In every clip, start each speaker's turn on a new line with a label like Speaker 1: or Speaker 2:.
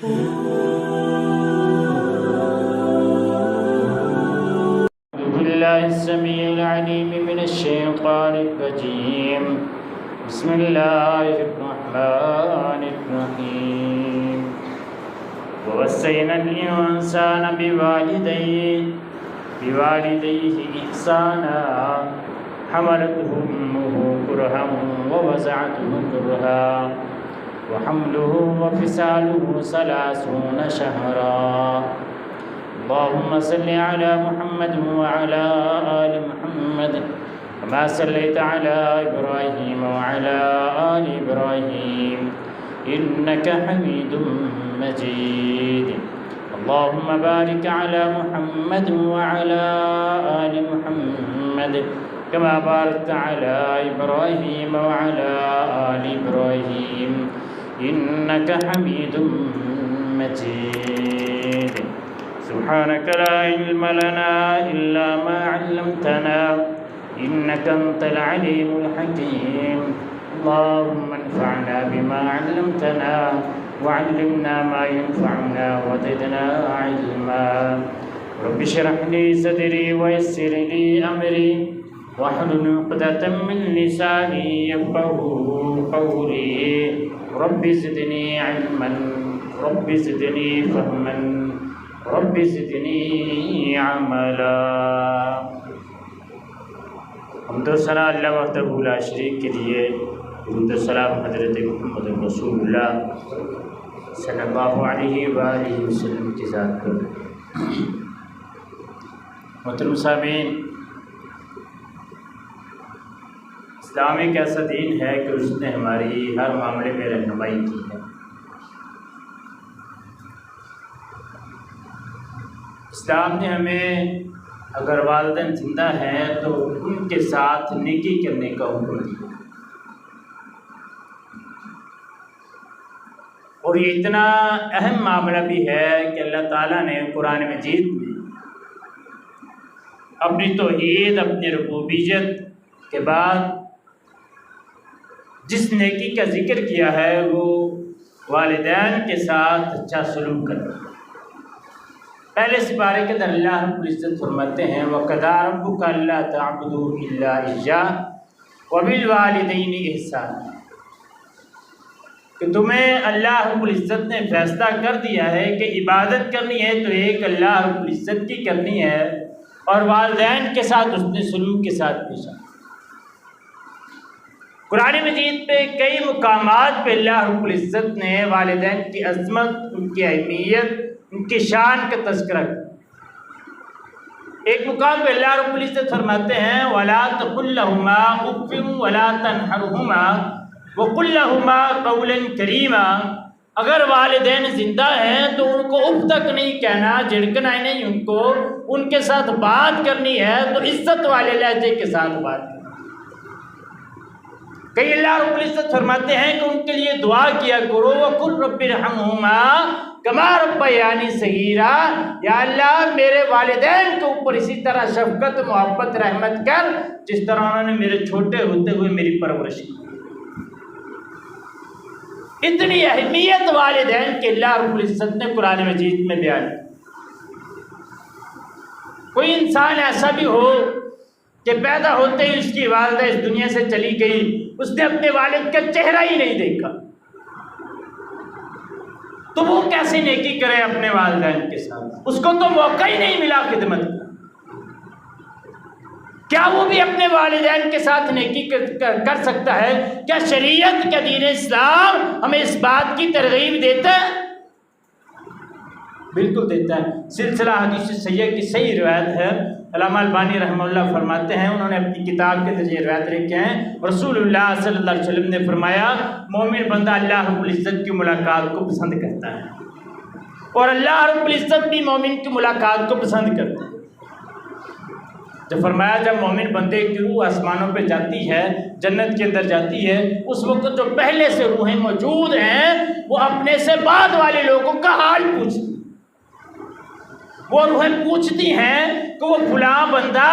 Speaker 1: بالله السميع العليم من الشيطان الرجيم. بسم الله الرحمن الرحيم. ووصينا الإنسان بوالديه إحسانا حملته أمه كرها ووضعته كرها وحمله وفصاله 30 شهرا. اللهم صل على محمد وعلى آل محمد كما صليت على إبراهيم وعلى آل إبراهيم إنك حميد مجيد. اللهم بارك على محمد وعلى آل محمد كما باركت على إبراهيم وعلى آل إبراهيم إنك حميد مجيد. سبحانك لا علم لنا إلا ما علمتنا إنك أنت العليم الحكيم. اللهم انفعنا بما علمتنا وعلمنا ما ينفعنا وزدنا علما. رب اشرح لي صدري ويسر لي أمري واحلل عقدة من لساني يفقهوا قولي. رب زدني علما رب زدني فهما رب زدنی عملا. حمد و ثنا اللہ وحدہ لا شریک کے لیے، درود و سلام حضرت محمد رسول اللہ صلی اللہ علیہ وآلہ وسلم کی ذات پر. محترم سامعین، اسلام ایک ایسا دین ہے کہ اس نے ہماری ہر معاملے میں رہنمائی کی ہے. اسلام نے ہمیں اگر والدین زندہ ہیں تو ان کے ساتھ نیکی کرنے کا حکم دیا، اور یہ اتنا اہم معاملہ بھی ہے کہ اللہ تعالیٰ نے قرآن مجید میں اپنی توحید اپنی ربوبیت کے بعد جس نیکی کا ذکر کیا ہے وہ والدین کے ساتھ اچھا سلوک کرنا. پہلے سپارے کے اندر اللہ رب العزت فرماتے ہیں وَقَضَىٰ رَبُّكَ أَلَّا تَعْبُدُوا إِلَّا إِيَّاهُ وَبِالْوَالِدَيْنِ إِحْسَانًا، کہ تمہیں اللہ رب العزت نے فیصلہ کر دیا ہے کہ عبادت کرنی ہے تو ایک اللہ رب العزت کی کرنی ہے، اور والدین کے ساتھ اس نے سلوک کے ساتھ پیش آنا. قرآن مجید پہ کئی مقامات پہ اللہ رب العزت نے والدین کی عظمت، ان کی اہمیت، ان کی شان کا تذکرہ کیا. ایک مقام پہ اللہ رب العزت فرماتے ہیں وَلَا تَقُلْ لَهُمَا أُفٍّ وَلَا تَنْهَرْهُمَا وَقُلْ لَهُمَا قَوْلًا كَرِيمًا. اگر والدین زندہ ہیں تو ان کو اف تک نہیں کہنا، جھڑکنا نہیں، ان کو ان کے ساتھ بات کرنی ہے تو عزت والے لہجے کے ساتھ بات کرنی. کئی اللہ رب العزت فرماتے ہیں کہ ان کے لیے دعا کیا کرو وَقُلْ رَبِّ ارْحَمْهُمَا کما ربیانی صغیرا، یا اللہ میرے والدین کے اوپر اسی طرح شفقت، محبت، رحمت کر جس طرح انہوں نے میرے چھوٹے ہوتے ہوئے میری پرورش کی. اتنی اہمیت والدین کے اللہ رب العزت نے قرآن مجید میں بیان کی. کوئی انسان ایسا بھی ہو کہ پیدا ہوتے ہی اس کی والدہ اس دنیا سے چلی گئی، اس نے اپنے والد کا چہرہ ہی نہیں دیکھا، تو وہ کیسے نیکی کرے اپنے والدین کے ساتھ؟ اس کو تو موقع ہی نہیں ملا خدمت کا. کیا وہ بھی اپنے والدین کے ساتھ نیکی کر سکتا ہے؟ کیا شریعت کا دین اسلام ہمیں اس بات کی ترغیب دیتا ہے؟ بالکل دیتا ہے. سلسلہ حدیث صحیح کی صحیح روایت ہے. علامہ البانی رحمہ اللہ فرماتے ہیں، انہوں نے اپنی کتاب کے ذریعے روایت لکھے ہیں، رسول اللہ صلی اللہ علیہ وسلم نے فرمایا مومن بندہ اللہ رب العزت کی ملاقات کو پسند کرتا ہے، اور اللہ رب العزت بھی مومن کی ملاقات کو پسند کرتا ہے. جب فرمایا جب مومن بندے کی روح آسمانوں پہ جاتی ہے، جنت کے اندر جاتی ہے، اس وقت جو پہلے سے روحیں موجود ہیں وہ اپنے سے بعد والے لوگوں کا حال پوچھتی. وہ روحیں پوچھتی ہیں کہ وہ فلاں بندہ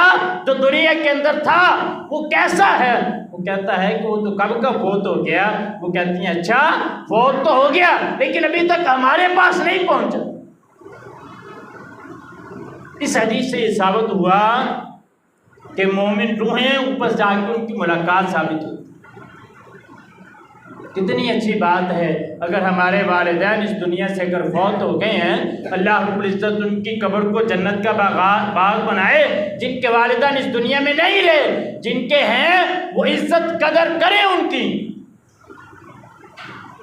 Speaker 1: جو دنیا کے اندر تھا وہ کیسا ہے؟ وہ کہتا ہے کہ وہ تو کب کا فوت ہو گیا۔ وہ کہتی ہیں اچھا فوت تو ہو گیا لیکن ابھی تک ہمارے پاس نہیں پہنچا۔ اس حدیث سے یہ ثابت ہوا کہ مومن روحیں اوپر جا کے ان کی ملاقات ثابت ہوتی۔ کتنی اچھی بات ہے اگر ہمارے والدین اس دنیا سے اگر فوت ہو گئے ہیں، اللہ رب العزت ان کی قبر کو جنت کا باغ بنائے۔ جن کے والدین اس دنیا میں نہیں رہے، جن کے ہیں وہ عزت قدر کریں ان کی۔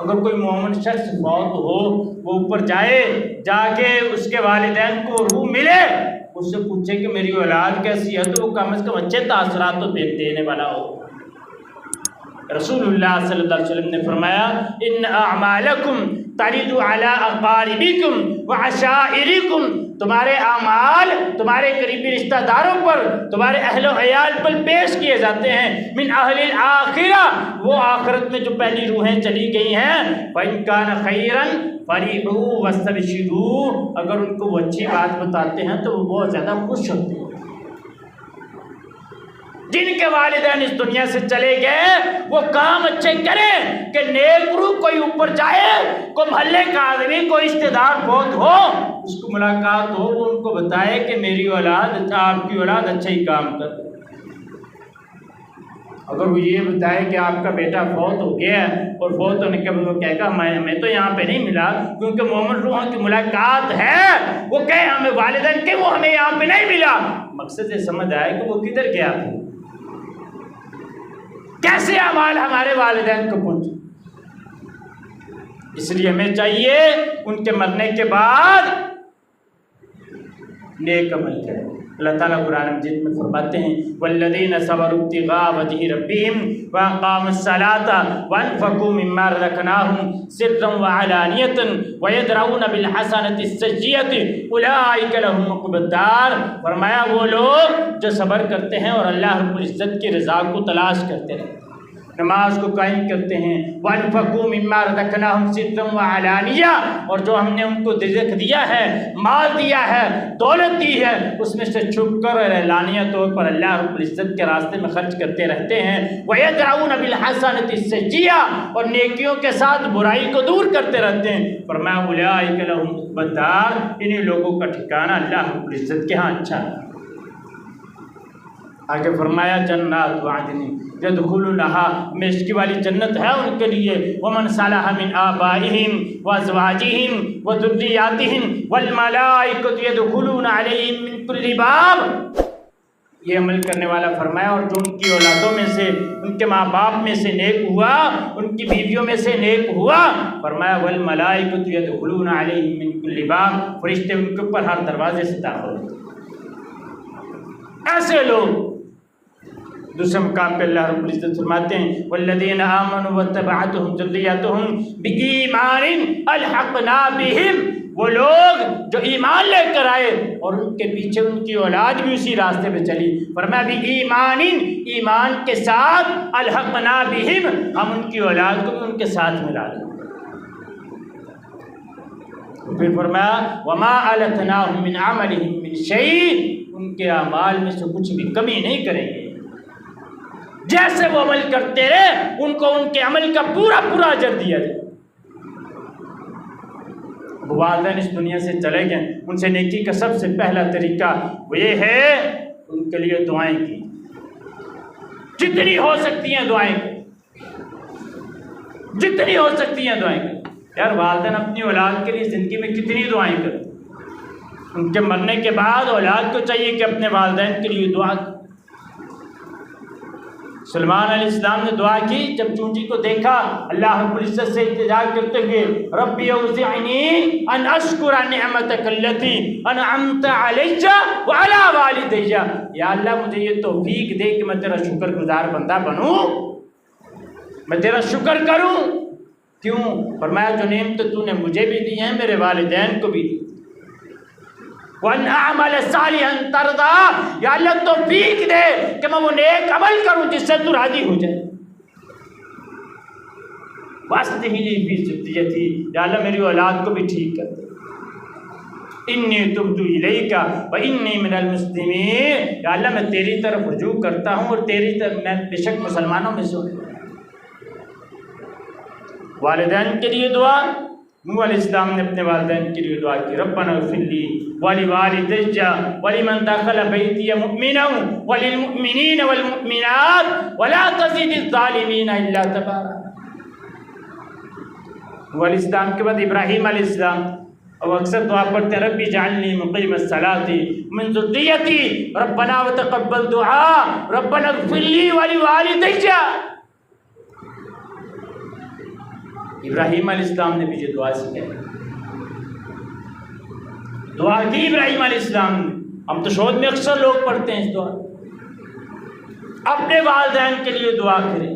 Speaker 1: اگر کوئی مومن شخص فوت ہو، وہ اوپر جائے، جا کے اس کے والدین کو روح ملے، اس سے پوچھے کہ میری اولاد کیسی ہے، تو وہ کم از کم اچھے تاثرات تو دینے والا ہو۔ رسول اللہ صلی اللہ علیہ وسلم نے فرمایا ان اعمالکم ترد علی اقاربکم وعشائرکم، تمہارے اعمال تمہارے قریبی رشتہ داروں پر، تمہارے اہل و عیال پر پیش کیے جاتے ہیں۔ من اہل الآخرہ، وہ آخرت میں جو پہلی روحیں چلی گئی ہیں، فإن کان خیرا فرحوا واستبشروا، اگر ان کو وہ اچھی بات بتاتے ہیں تو وہ بہت زیادہ خوش ہوتے ہیں۔ جن کے والدین اس دنیا سے چلے گئے وہ کام اچھے کریں کہ نیک روح کوئی اوپر جائے، کوئی محلے کا آدمی، کوئی رشتے دار فوت ہو، اس کو ملاقات ہو، وہ ان کو بتائے کہ میری اولاد، آپ کی اولاد اچھا ہی کام کر۔ اگر وہ یہ بتائے کہ آپ کا بیٹا فوت ہو گیا اور فوت ہونے کے بعد وہ کہے گا میں تو یہاں پہ نہیں ملا، کیونکہ مومن روحوں کی ملاقات ہے، وہ کہے ہمیں والدین کے وہ ہمیں یہاں پہ نہیں ملا، مقصد یہ سمجھ آئے کہ وہ کدھر گیا تھا، کیسے اعمال ہمارے والدین کو پہنچے۔ اس لیے ہمیں چاہیے ان کے مرنے کے بعد نیک عمل کریں۔ اللہ تعالیٰ قرآن مجید میں فرماتے ہیں والذین صبروا ابتغاء وجہ ربہم واقاموا الصلاة وانفقوا مما رزقناہم سرا وعلانیۃ ویدرؤون بالحسنۃ السیئۃ اولئک لہم عقبی الدار۔ فرمایا وہ لوگ جو صبر کرتے ہیں اور اللہ رب العزت کی رضا کو تلاش کرتے ہیں، نماز کو قائم کرتے ہیں، وَأَنفَقُوا مِمَّا رَزَقْنَاهُمْ سِرًّا وَعَلَانِيَةً، اور جو ہم نے ان کو رزق دیا ہے، مال دیا ہے، دولت دی ہے، اس میں سے چھپ کر اور اعلانیہ طور پر اللہ رب العزت کے راستے میں خرچ کرتے رہتے ہیں، وَيَدْرَؤُونَ بِالْحَسَنَةِ السَّيِّئَةَ، اور نیکیوں کے ساتھ برائی کو دور کرتے رہتے ہیں۔ فرمایا أُولَٰئِكَ لَهُمْ عُقْبَى الدَّارِ، انہی لوگوں کا ٹھکانہ اللہ رب العزت کے ہاں اچھا ہے۔ آگے فرمایا جنات وعدن یدخلونہا، ہمیشگی والی جنت ہے ان کے لیے، ومن صلح من آبائہم وازواجہم وذریاتہم والملائکۃ یدخلون علیہم من کل باب۔ یہ عمل کرنے والا فرمایا اور جو ان کی اولادوں میں سے، ان کے ماں باپ میں سے نیک ہوا، ان کی بیویوں میں سے نیک ہوا، فرمایا والملائکۃ یدخلون علیہم من کل باب، فرشتے ان کے اوپر ہر دروازے سے داخل ہوتے۔ ایسے لوگ دوسرے مقام پہ اللہ رب العزت فرماتے ہیں والذین آمنوا واتبعتهم ذریتهم بإیمان الحقنا بهم، وہ لوگ جو ایمان لے کر آئے اور ان کے پیچھے ان کی اولاد بھی اسی راستے پہ چلی، فرمایا بإیمان، ایمان کے ساتھ، الحقنا بهم، ہم ان کی اولاد کو بھی ان کے ساتھ ملا لیں۔ پھر فرمایا وما ألتناهم من عملهم من شيء، ان کے اعمال میں سے کچھ بھی کمی نہیں کریں گے، جیسے وہ عمل کرتے رہے ان کو ان کے عمل کا پورا پورا اجر دیا جائے۔ والدین اس دنیا سے چلے گئے، ان سے نیکی کا سب سے پہلا طریقہ وہ یہ ہے ان کے لیے دعائیں کی، جتنی ہو سکتی ہیں دعائیں کی، جتنی ہو سکتی ہیں دعائیں کی۔ یار والدین اپنی اولاد کے لیے زندگی میں کتنی دعائیں کرتے، ان کے مرنے کے بعد اولاد کو چاہیے کہ اپنے والدین کے لیے دعا کرے۔ سلمان علیہ السلام نے دعا کی، جب چونٹی کو دیکھا اللہ رب العزت سے التجا کرتے ہوئے ربی اوزعنی ان اشکر نعمتک التی انعمت علی وعلی والدی، یا اللہ مجھے یہ توفیق دے کہ میں تیرا شکر گزار بندہ بنوں، میں تیرا شکر کروں۔ کیوں؟ فرمایا جو نعمت تو نے مجھے بھی دی ہیں میرے والدین کو بھی دی۔ وَأَنْ أَعْمَلَ صَالِحًا تَرْضَىٰ، یا اللہ توفیق دے کہ میں وہ نیک عمل کروں جس سے تو راضی ہو جائے۔ وَأَصْلِحْ لِي فِي ذُرِّيَّتِي، یا اللہ میری اولاد کو بھی ٹھیک کر دے۔ انی تبت الیک و انی من المسلمین، یا اللہ میں تیری طرف رجوع کرتا ہوں اور تیری طرف میں بے شک مسلمانوں میں سے ہوں۔ والدین کے لیے دعا، نوح علیہ السلام نے اپنے والدین کے لیے دعا کی، ربنا اغفر لی ولوالدی ولمن دخل بیتی مؤمنا وللمؤمنین والمؤمنات ولا تزد الظالمین الا تبارا۔ نوح علیہ السلام کے بعد ابراہیم علیہ السلام، اب اکثر دعا پڑھتے ہیں ربی اجعلنی مقیم الصلاۃ من ذریتی ربنا وتقبل دعاء ربنا اغفر لی ولوالدی۔ ابراہیم علیہ السلام نے بھی یہ دعا سکھائی، دعا کی ابراہیم علیہ السلام نے۔ ہم تو شہود میں اکثر لوگ پڑھتے ہیں اس دعا، اپنے والدین کے لیے دعا کریں،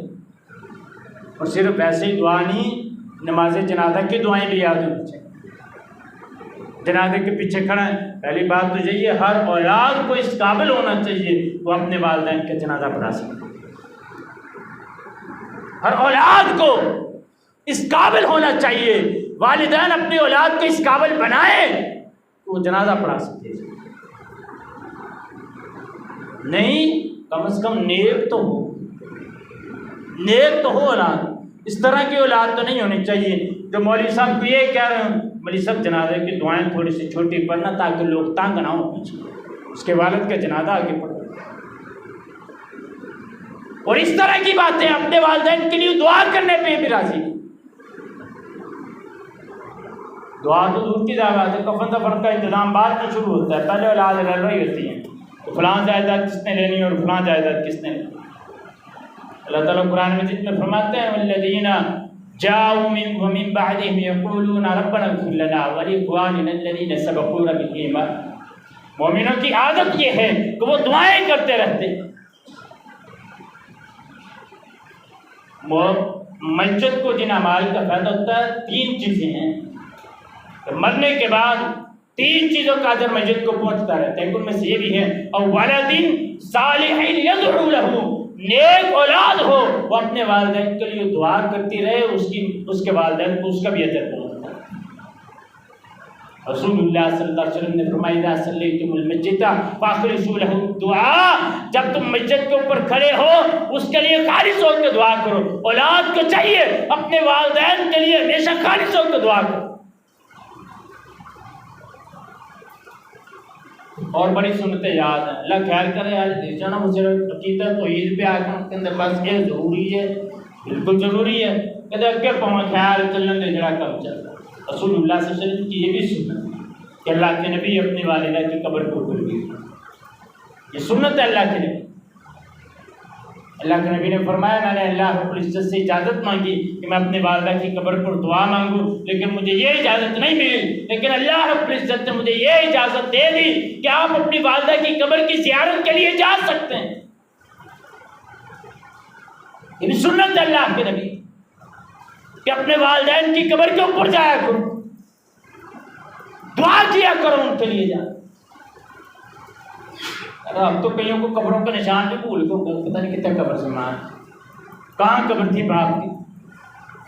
Speaker 1: اور صرف ایسے ہی دعا نہیں، نماز جنازہ کی دعائیں بھی یاد ہونی چاہیے۔ جنازے کے پیچھے کھڑا ہے، پہلی بات تو یہی ہے ہر اولاد کو اس قابل ہونا چاہیے وہ اپنے والدین کا جنازہ پڑھا سکے۔ ہر اولاد کو اس قابل ہونا چاہیے، والدین اپنے اولاد کو اس قابل بنائیں کہ وہ جنازہ پڑھا سکتے، نہیں کم از کم نیک تو ہو، نیک تو ہو اولاد۔ اس طرح کی اولاد تو نہیں ہونی چاہیے جو مولوی صاحب کو یہ کہہ رہے ہیں مولوی صاحب جنازے کی دعائیں تھوڑی سی چھوٹی پڑھنا تاکہ لوگ تنگ نہ ہوں پیچھے، اس کے والد کا جنازہ آگے پڑھو۔ اور اس طرح کی باتیں اپنے والدین کے لیے دعا کرنے پہ بھی راضی نہیں۔ دعا تو دور کی بات ہے، کفن دفن کا انتظام بعد میں شروع ہوتا ہے، پہلے اولاد رہ رہی ہوتی ہیں تو فلاں جائیداد کس نے لینی اور فلاں جائیداد کس نے لینی۔ اللہ تعالیٰ قرآن مجید میں فرماتے ہیں والذین جاؤوا من بعدهم یقولون ربنا اغفر لنا ولاخواننا الذین سبقونا بالایمان۔ مومنوں کی عادت یہ ہے کہ وہ دعائیں کرتے رہتے ہیں۔ مسجد کو جن اعمال کا فائدہ ہوتا ہے تین چیزیں ہیں، مرنے کے بعد تین چیزوں کا اجر مسجد کو پہنچتا رہتا ہے، ان میں سے یہ بھی ہے اور ولد صالح یدعو لہ، نیک اولاد ہو وہ اپنے والدین کے لیے دعا کرتی رہے، اس کے والدین کو اس کا بھی اجر پہنچتا ہے۔ رسول اللہ صلی اللہ علیہ وسلم نے فرمایا اذا صلیتم المسجد فاخلصوا له الدعاء، جب تم مسجد کے اوپر کھڑے ہو اس کے لیے خالص ہو کے دعا کرو۔ اولاد کو چاہیے اپنے والدین کے لیے ہمیشہ خالص ہو کے دعا کرو۔ اور بڑی سنتیں یاد ہیں، اللہ خیر کرے آج جانا مجھے عقیدہ توحید پہ آ کے اندر بس یہ ضروری ہے، بالکل ضروری ہے کہ اگے پہنچ خیال چلن دے جڑا کم چلتا۔ رسول اللہ صلی اللہ علیہ وسلم کی یہ بھی سنت ہے کہ اللہ کے نبی اپنی والدہ کی قبر کو اوپر گئے، یہ سنت ہے اللہ کے نبی۔ اللہ کے نبی نے فرمایا میں نے اللہ رب العزت سے اجازت مانگی کہ میں اپنے والدہ کی قبر پر دعا مانگوں، لیکن مجھے یہ اجازت نہیں ملی، لیکن اللہ رب العزت نے مجھے یہ اجازت دے دی کہ آپ اپنی والدہ کی قبر کی زیارت کے لیے جا سکتے ہیں۔ یہ بھی سنت ہے اللہ کے نبی کہ اپنے والدین کی قبر کے اوپر جایا کرو، دعا کیا کرو ان کے لیے جا۔ اب تو کئیوں کو قبروں کا نشان بھی بھول گئے، پتہ نہیں کتنے قبر سے مان کہاں قبر تھی باپ کی۔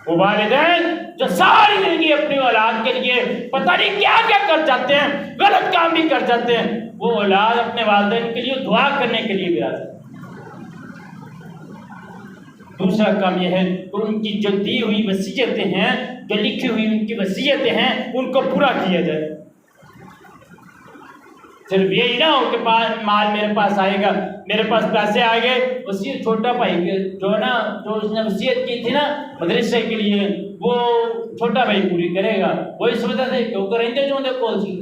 Speaker 1: وہ والدین جو ساری زندگی اپنی اولاد کے لیے پتہ نہیں کیا کیا کر جاتے ہیں، غلط کام بھی کر جاتے ہیں، وہ اولاد اپنے والدین کے لیے دعا کرنے کے لیے بھی آتے ہیں۔ دوسرا کام یہ ہے کہ ان کی جو دی ہوئی وصیتیں ہیں، جو لکھی ہوئی ان کی وصیتیں ہیں، ان کو پورا کیا جائے۔ صرف یہی نہ ہو کہ مال میرے پاس آئے گا، میرے پاس پیسے آ گئے، وصیت چھوٹا بھائی جو ہے نا جو اس نے وصیت کی تھی نا مدرسے کے لیے وہ چھوٹا بھائی پوری کرے گا، وہ اس وجہ سے کیوں کریں گے جو انہیں کون سی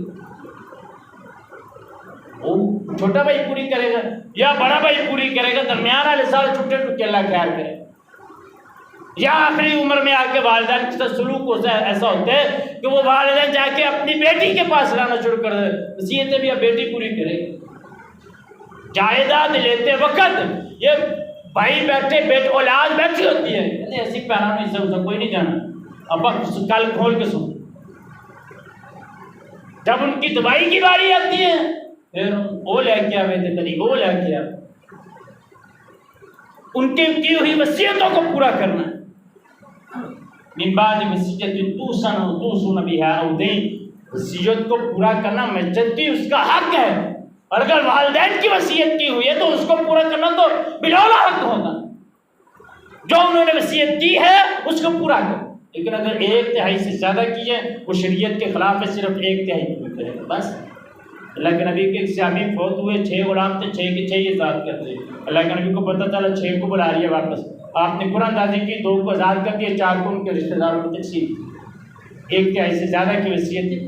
Speaker 1: وہ چھوٹا بھائی پوری کرے گا یا بڑا بھائی پوری کرے گا، درمیان والے سارے چھوٹے ٹکے اللہ خیر کرے، یا آخری عمر میں آ کے والدین کے ساتھ سلوک ایسا ہوتا ہے کہ وہ والدین جا کے اپنی بیٹی کے پاس لانا شروع کر دے، وصیتیں بھی اب بیٹی پوری کرے گی۔ جائیداد لیتے وقت یہ بھائی بیٹھے اولاد بیٹھی ہوتی ہے، ایسی پیرا نہیں سب کوئی نہیں جانا، اب کل کھول کے سن، جب ان کی دوائی کی باری آتی ہے پھر وہ لے کے آئے تھے کبھی وہ لے کے آئے، ان کی ہوئی وصیتوں کو پورا کرنا ہے۔ من بعد وصیۃ توصون بها او دین، وصیت کو پورا کرنا مسجد کی اس کا حق ہے، اور اگر والدین کی وصیت کی ہوئی ہے تو اس کو پورا کرنا تو بلاولا حق ہوگا۔ جو انہوں نے وصیت کی ہے اس کو پورا کرو، لیکن اگر 1/3 سے زیادہ کی ہے وہ شریعت کے خلاف ہے، صرف 1/3 پورا کرے گا بس۔ اللہ کے نبی کے صحابی فوت ہوئے، 6 غلام تھے، 6 کے 6 آزاد کرتے۔ اللہ کے نبی کو پتہ چلا 6 کو بلا لیا واپس، آپ نے قرآن اندازی کی، 2 کو آزاد کر دیا، 4 کو ان کے رشتہ داروں کو تقسیم کی، 1/3 سے زیادہ کی وصیت تھی۔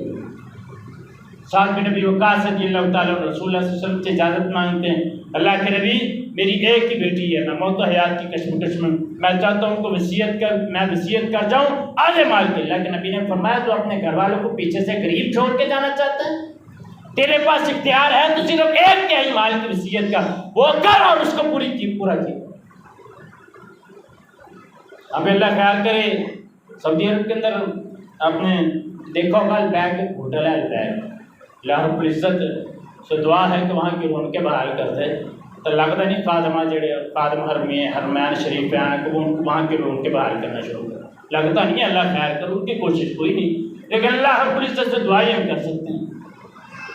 Speaker 1: سعد بن ابی وقاص رضی اللہ تعالیٰ رسول اللہ صلی اللہ علیہ وسلم سے اجازت مانگتے ہیں، اللہ کے نبی میری ایک ہی بیٹی ہے، میں موت و حیات کی کشمکش میں چاہتا ہوں کہ میں وصیت کر جاؤں آدھے مال کے۔ اللہ کے نبی نے فرمایا تو اپنے گھر والوں کو پیچھے سے غریب چھوڑ کے جانا چاہتا ہے؟ تیرے پاس اختیار ہے تو صرف 1/3 مال کی وصیت کا وہ کر اور اس کو پورا کی۔ اب اللہ خیال کرے، سعودی عرب کے اندر آپ نے دیکھا ہوگا البیک ایک ہوٹل ہے، البیک، اللہ رب العزت سے دعا ہے کہ وہاں کی رونقیں بحال کر دے، تو لگتا نہیں خادمہ جڑے خادم حرمین شریف پہ آنے کو وہاں کی رونقیں بحال کرنا شروع کر، لگتا نہیں ہے، اللہ خیر کر، ان کی کوشش کوئی نہیں، لیکن اللہ رب العزت سے دعائیں ہم کر سکتے ہیں۔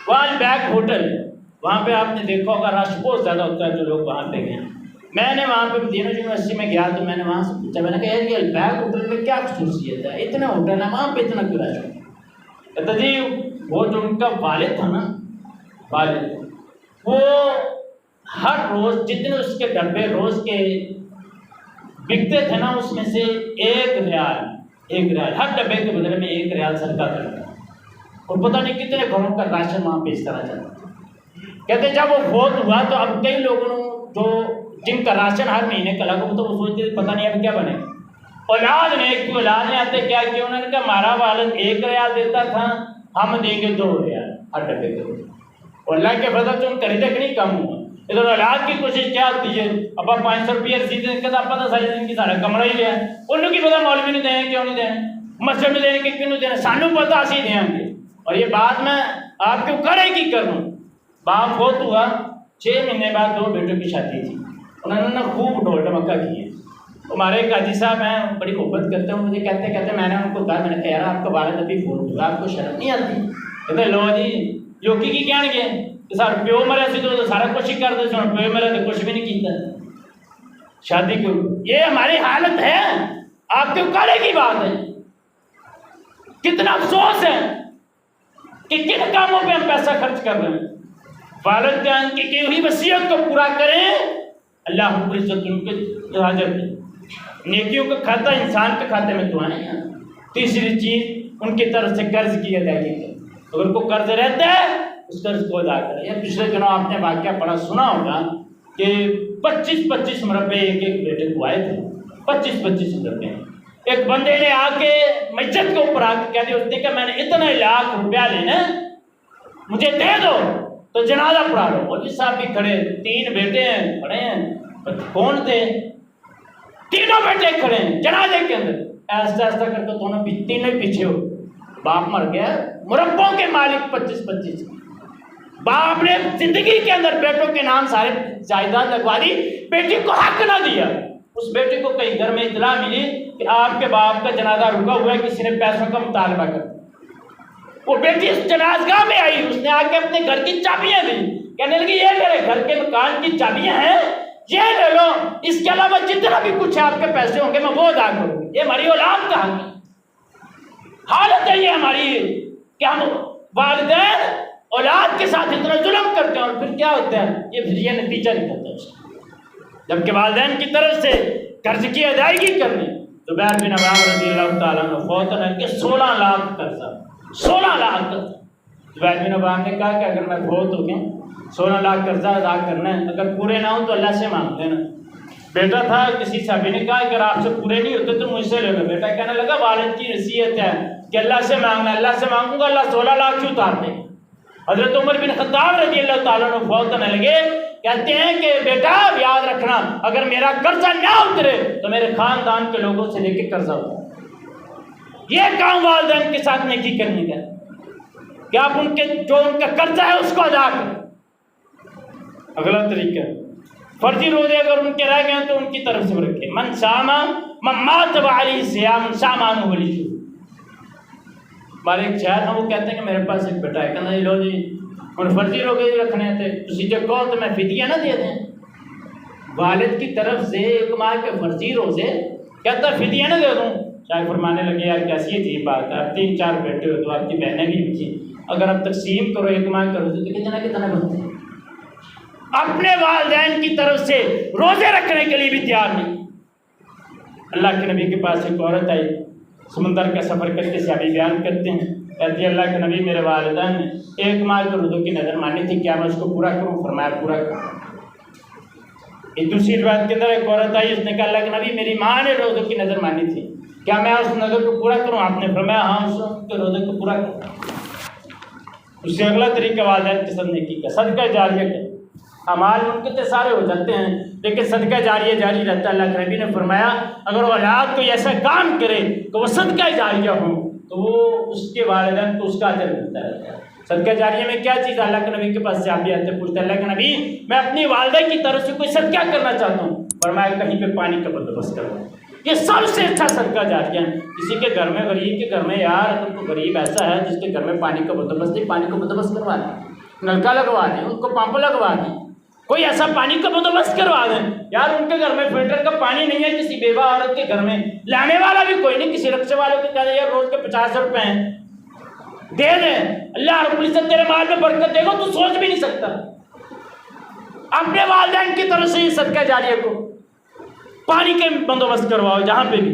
Speaker 1: وہاں البیک ہوٹل ہے، وہاں پہ آپ نے دیکھا ہوگا رش بہت زیادہ ہوتا ہے جو لوگ وہاں پہ گئے۔ میں نے وہاں پہ مدینہ یونیورسٹی میں گیا تو میں نے وہاں سے پوچھا، میں نے کہا یہ البیک ہوٹل میں کیا خصوصیت ہے، اتنا ہوٹل ہے وہاں پہ اتنا کیوں رش ہے؟ کہتا جی وہ جو ان کا والد تھا نا، والد وہ ہر روز جتنے اس کے ڈبے روز کے بکتے تھے نا اس میں سے 1 ریال ہر ڈبے کے بدلے میں 1 ریال صدقہ کرتا، اور پتہ نہیں کتنے گھروں کا راشن وہاں پہ اس طرح چلتا۔ کہتے جب وہ فوت ہوا تو اب کئی لوگوں جو جن کا راشن ہر مہینے کا لگا تو وہ سوچتے پتہ نہیں اب کیا بنے، اولاد نے آتے کیا کہ انہوں نے کہا ہمارا والد 1 ریال دیتا تھا، ہم دیں گے 2 ریال ہر ڈبے کے، اور اللہ کے فضل سے ان کا رزق نہیں کم ہوا۔ ادھر اولاد کی کوشش کیا ہوتی ہے، ابا 500 روپیہ رسید کہتا پتہ ساری زندگی سارا کمرہ ہی لیا، انہوں کی پتہ مولوی نہیں دیں کیوں نہیں دیں، مسجد میں دینے کے کیوں نہیں دینا، سانوں پتہ اسی دیں گے۔ اور یہ بات میں آپ کو کڑے کی کروں، باپ فوت ہوا 6 مہینے بعد 2 بیٹوں کی شادی تھی، انہوں نے خوب ڈھول ڈمکا کیے۔ ہمارے ایک قاضی صاحب ہیں بڑی محبت کرتے ہیں، مجھے کہتے میں نے ان کو کہا، میں نے کہا یار آپ کا والد ابھی فوت ہوا، آپ کو شرم نہیں آتی؟ کہتے لو جی لوکی کی کہنے گے سر پیو مرے سی تو سارا کچھ ہی کر دے، سن پیو مرے تو کچھ بھی نہیں کیتا شادی کو، یہ ہماری حالت ہے، آپ کے کالے کی بات ہے۔ کتنا افسوس ہے کہ کن کاموں پہ ہم پیسہ خرچ کر رہے ہیں۔ والدین کی کی ہوئی وصیت کو پورا کریں، اللہ رب العزت ان کے حاضر ہے، نیکیوں کا کھاتا انسان کے کھاتے میں تو آئیں گا۔ تیسری چیز ان کی طرف سے قرض کی ادائیگی کریں، اگر کوئی قرض رہتا ہے اس قرض کو ادا کریں۔ یا پچھلے دنوں آپ نے واقعہ پڑھا سنا ہوگا کہ 25 مربے ایک بیٹے کو آئے تھے، 25 مربے، ایک بندے نے آ کے مسجد کے اوپر آ کے کہہ دیا، اس نے کہا میں نے اتنا لاکھ روپیہ لینا مجھے دے دو تو جنازہ پڑھا لو۔ مولوی صاحب بھی کھڑے، 3 بیٹے ہیں کھڑے ہیں، کون تھے؟ 3 بیٹے کھڑے ہیں جنازے کے اندر، ایسا کر کے دونوں تینوں پیچھے ہو، باپ مر گیا، مربوں کے مالک 25 باپ نے زندگی کے اندر بیٹوں کے نام سارے جائیداد لگوا دی، بیٹی کو حق نہ دیا۔ اس بیٹی کو کئی گھر میں اطلاع ملی کہ آپ کے باپ کا جنازہ رکا ہوا ہے، کسی نے پیسوں کا مطالبہ کر دیا۔ وہ بیٹی اس جنازگاہ میں آئی، اس نے آ کے اپنے گھر کی چابیاں دی، کہنے لگی یہ میرے گھر کے مکان کی چابیاں ہیں، یہ لے لو، اس کے علاوہ جتنا بھی کچھ آپ کے پیسے ہوں گے میں وہ ادا کروں گی۔ یہ ہماری اولاد کا حق ہے، حالت ہے یہ ہماری کہ ہم والدین اولاد کے ساتھ اتنا ظلم کرتے ہیں، اور پھر کیا ہوتا ہے، یہ نتیجہ نکلتا ہے اس کا۔ جبکہ والدین کی طرف سے قرض کی ادائیگی کرنی، زبیر بن عوام رضی اللہ تعالیٰ عنہ فوت ہونے کے 16 لاکھ قرضہ، 16 لاکھ قرضہ۔ زبیر بن عوام نے کہا کہ اگر میں فوت ہو گیا 16 لاکھ قرضہ ادا کرنا ہے، اگر پورے نہ ہوں تو اللہ سے مانگ لینا۔ بیٹا تھا، کسی صحابی نے کہا اگر آپ سے پورے نہیں ہوتے تو مجھ سے لے لو۔ بیٹا کہنے لگا والد کی نصیحت ہے کہ اللہ سے مانگنا، اللہ سے مانگوں گا اللہ 16 لاکھ کیوں اتار دے گا۔ حضرت عمر بن خطاب رضی اللہ تعالیٰ عنہ فوت ہونے لگے، کہتے ہیں کہ بیٹا یاد رکھنا اگر میرا قرضہ نہ اترے تو میرے خاندان کے لوگوں سے لے کے قرضہ اترے۔ یہ کام والدین کے ساتھ نیکی کرنے کا کہ آپ ان کے جو ان کا قرضہ ہے اس کو ادا کریں۔ اگلا طریقہ فرضی روزے اگر ان کے رہ گئے تو ان کی طرف سے رکھیں۔ من ساما من مات وعلی صیام سامان ولی، ہمارے ایک شہر ہیں وہ کہتے ہیں کہ میرے پاس ایک بیٹا ہے، کہنا جی لو جی ہوں فرضی روزے رکھنے تھے، تسی جو کہو تو میں فدیہ نہ دے دیں۔ والد کی طرف سے ایک ماہ کے فرضی روزے کہتا فدیہ نہ دے دوں۔ شاید فرمانے لگے یار کیسی عجیب بات ہے، آپ 3-4 بیٹے ہو تو آپ کی بہنیں بھی ہوئی، اگر آپ تقسیم کرو ایک ماہ کا روزے تو کتنا بنتے ہیں۔ اپنے والدین کی طرف سے روزے رکھنے کے لیے بھی تیار نہیں۔ اللہ کے نبی کے پاس ایک عورت آئی، سمندر کا سفر کر کے صحابی بیان کرتے ہیں، کہتی ہے اللہ کے نبی میرے والدین نے ایک ماہ کے روزوں کی نظر مانی تھی، کیا میں اس کو پورا کروں؟ فرمایا پورا کروں۔ ایک دوسری روایت کے اندر ایک عورت آئی، اس نے کہا اللہ کے نبی میری ماں نے روزوں کی نظر مانی تھی، کیا میں اس نظر کو پورا کروں؟ آپ نے فرمایا ہاں اس کے روزے کو پورا کروں۔ اس سے اگلا طریقہ والدین کے ساتھ نیکی کا، صدقہ جاریہ کا۔ اعمال ممکن تو سارے ہو جاتے ہیں لیکن صدقہ جاریہ جاری رہتا ہے۔ اللہ کے نبی نے فرمایا اگر اولاد کوئی ایسا کام کرے کہ وہ صدقہ جاریہ ہو تو وہ اس کے والدین کو اس کا اجر ملتا رہتا ہے۔ صدقہ جاریہ میں کیا چیز؟ اللہ کے نبی کے پاس سے آپ آتے پوچھتے اللہ کے نبی میں اپنی والدہ کی طرف سے کوئی صدقہ کرنا چاہتا ہوں، فرمایا کہیں پہ پانی کا بندوبست کرو۔ یہ سب سے اچھا صدقہ جاریہ ہے۔ کسی کے گھر میں غریب کے گھر میں یار اگر کوئی غریب ایسا ہے جس کے گھر میں پانی کا بندوبست نہیں، پانی کا بندوبست کروا دیں، نلکا لگوا دیں، ان کو پمپ لگوا دیں، کوئی ایسا پانی کا بندوبست کروا دیں۔ یار ان کے گھر میں فلٹر کا پانی نہیں ہے، کسی بیوہ عورت کے گھر میں لانے والا بھی کوئی نہیں، کسی رکشے والے کو کہہ دیں یار روز کے 50 روپے ہیں دے دیں، اللہ رب العزت تیرے مال میں برکت دے گا، تو سوچ بھی نہیں سکتا۔ اپنے والدین کی طرف سے یہ صدقہ جاریہ کو پانی کے بندوبست کرواؤ جہاں پہ بھی۔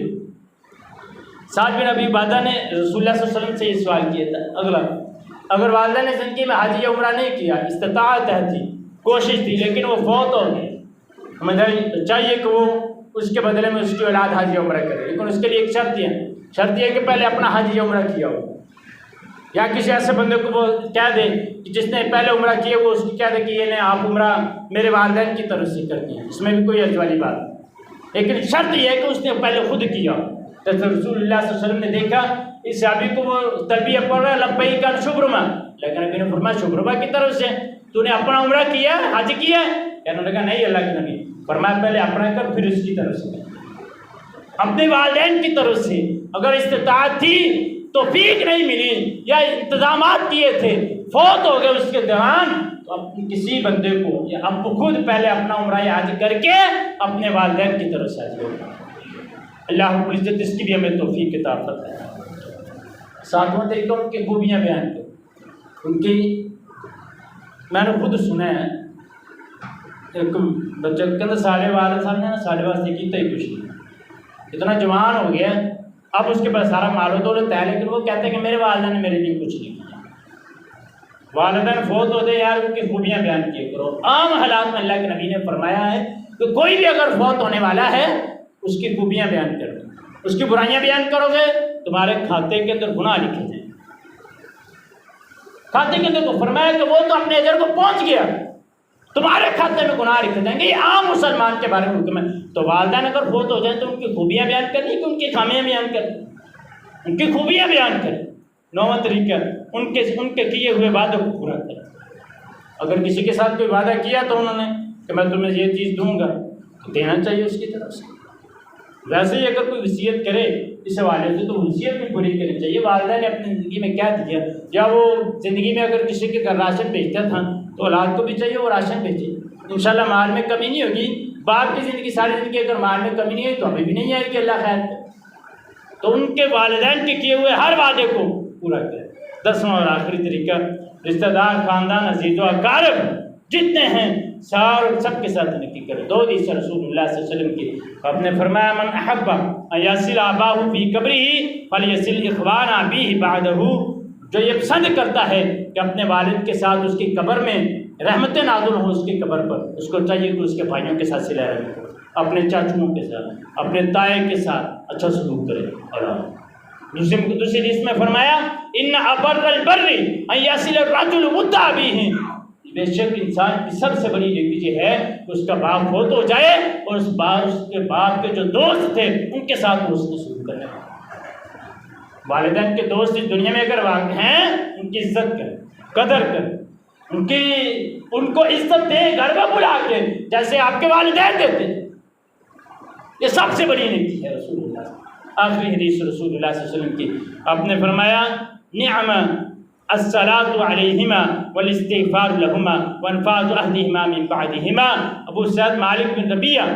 Speaker 1: سعد بن ابی عبادہ نے رسول اللہ صلی اللہ علیہ وسلم سے یہ سوال کیا تھا، اگلا اگر والدہ نے زندگی میں حج یا عمرہ نہیں کیا، استطاعت تھی، کوشش تھی، لیکن وہ فوت ہو گئے، ہمیں چاہیے کہ وہ اس کے بدلے میں اس کی اولاد حج یا عمرہ کرے، لیکن اس کے لیے ایک شرط یہ ہے کہ پہلے اپنا حج یا عمرہ کیا ہو، یا کسی ایسے بندے کو وہ کہہ دے کہ جس نے پہلے عمرہ کیا وہ اس کو کہہ دے کہ یہ نے آپ عمرہ میرے والدین کی طرف سے کرتے ہیں، اس میں بھی کوئی حرج والی بات نہیں، لیکن شرط یہ ہے کہ اس نے پہلے خود کیا۔ تو رسول اللہ صلی اللہ علیہ وسلم نے دیکھا اس صحابی کو وہ تلبیہ پڑھ رہا ہے لبیک شبرما، لیکن نبی نے فرمایا شبرما کی طرف سے تو نے اپنا عمرہ کیا ہے، حج کیا ہے؟ انہوں نے کہا نہیں اللہ کے نبی، فرمایا پہلے اپنا کر پھر اس کی طرف سے کر۔ اپنے والدین کی طرف سے اگر استطاعت تھی، توفیق نہیں ملی یا انتظامات کیے تھے، فوت ہو گئے اس کے دوران، تو اپنے کسی بندے کو یا اب خود پہلے اپنا عمرہ حج کر کے اپنے والدین کی طرف سے حج کرو۔ اللہ رب العزت اس کی بھی ہمیں توفیق عطا فرمائے۔ ساتواں طریقہ ان کی خوبیاں بیان کرو، ان کی میں نے خود سنا ہے، ایک بچہ کہتے سارے والد صاحب نے سارے واسطے کیتا ہی کچھ نہیں، اتنا جوان ہو گیا اب اس کے پاس سارا مال و دولت ہے، لیکن وہ کہتے ہیں کہ میرے والدین نے میرے لیے کچھ نہیں کیا۔ والدین فوت ہوتے یار ان کی خوبیاں بیان کیے کرو۔ عام حالات میں اللہ کے نبی نے فرمایا ہے کہ کوئی بھی اگر فوت ہونے والا ہے اس کی خوبیاں بیان کرو، اس کی برائیاں بیان کرو گے تمہارے کھاتے کے اندر گناہ لکھے جائیں۔ کھاتے کے اندر تو فرمایا کہ وہ تو اپنے اجر کو پہنچ گیا، تمہارے کھاتے میں گناہ لکھے جائیں گے، یہ عام مسلمان کے بارے میں حکم ہے۔ تو والدین اگر فوت ہو جائیں تو ان کی خوبیاں بیان کرنی کہ ان کی خامیاں بیان کرنی، ان کی خوبیاں بیان کریں۔ نواں طریقہ ان کے کیے ہوئے وعدوں کو پورا کریں۔ اگر کسی کے ساتھ کوئی وعدہ کیا تو انہوں نے کہ میں تمہیں یہ چیز دوں گا تو دینا چاہیے اس کی طرف سے۔ ویسے ہی اگر کوئی وصیت کرے اس حوالے سے تو وصیت بھی پوری کرنی چاہیے۔ والدہ نے اپنی زندگی میں کیا دیا، یا وہ زندگی میں اگر کسی کے گھر راشن بھیجتا تھا تو اولاد کو بھی چاہیے وہ راشن بھیجے، انشاءاللہ مال میں کمی نہیں ہوگی۔ باپ کی زندگی ساری زندگی اگر مال میں کمی نہیں ہوئی تو ہمیں بھی نہیں آئے گی اللہ خیر کرے۔ تو ان کے والدین کے کیے ہوئے ہر وعدے کو پورا کریں۔ 10واں اور آخری طریقہ رشتہ دار، خاندان، عزیز و اقارب جتنے ہیں سب کے ساتھ نیکی کرے۔ دو حدیث رسول اللہ صلی اللہ علیہ وسلم کی، آپ نے فرمایا من احب ان یصل اباہ فی قبرہ فلیصل اخوان ابیہ بعدہ، جو یہ پسند کرتا ہے کہ اپنے والد کے ساتھ اس کی قبر میں رحمت نازل ہو، اس کی قبر پر اس کو چاہیے کہ اس کے بھائیوں کے ساتھ صلہ رحمی کرے، اپنے چاچوؤں کے ساتھ، اپنے تائے کے ساتھ اچھا سلوک کرے۔ اور دوسری حدیث میں فرمایا ان ابر البر ان یصل الرجل ود ابیہ، بے شک انسان کی سب سے بڑی نیکی یہ ہے کہ اس کا باپ فوت ہو جائے اور اس کے باپ کے جو دوست تھے ان کے ساتھ وہ اس نے سلوک کرنا۔ والدین کے دوست اس دنیا میں اگر واقع ہیں ان کی عزت کریں، قدر کریں، ان کو عزت دیں، گھر میں بلا کے جیسے آپ کے والدین دیتے۔ یہ سب سے بڑی نیکی ہے رسول اللہ۔ آخری حدیث رسول اللہ صلی اللہ علیہ وسلم کی، آپ نے فرمایا نعم الصلاۃ علیہما والاستغفار لہما وانفاذ عہدہما من بعدہما۔ ابو سعد مالک بن ربیعہ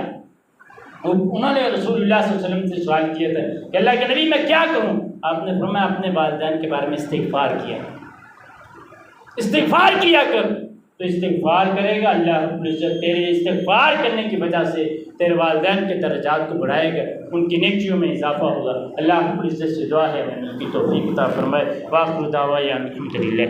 Speaker 1: انہوں نے رسول اللہ صلی اللہ علیہ وسلم سے سوال کیا تھا کہ اللہ کے نبی میں کیا کروں؟ آپ نے فرمایا اپنے والدین کے بارے میں استغفار کیا، استغفار کیا کر، تو استغفار کرے گا اللہ رب العزت تیرے استغفار کرنے کی وجہ سے تیرے والدین کے درجات کو بڑھائے گا، ان کی نیکیوں میں اضافہ ہوگا۔ اللہ رب العزت سے دعا ہے ان کی توفیق عطا فرمائے۔ وآخر دعوانا الحمدللہ۔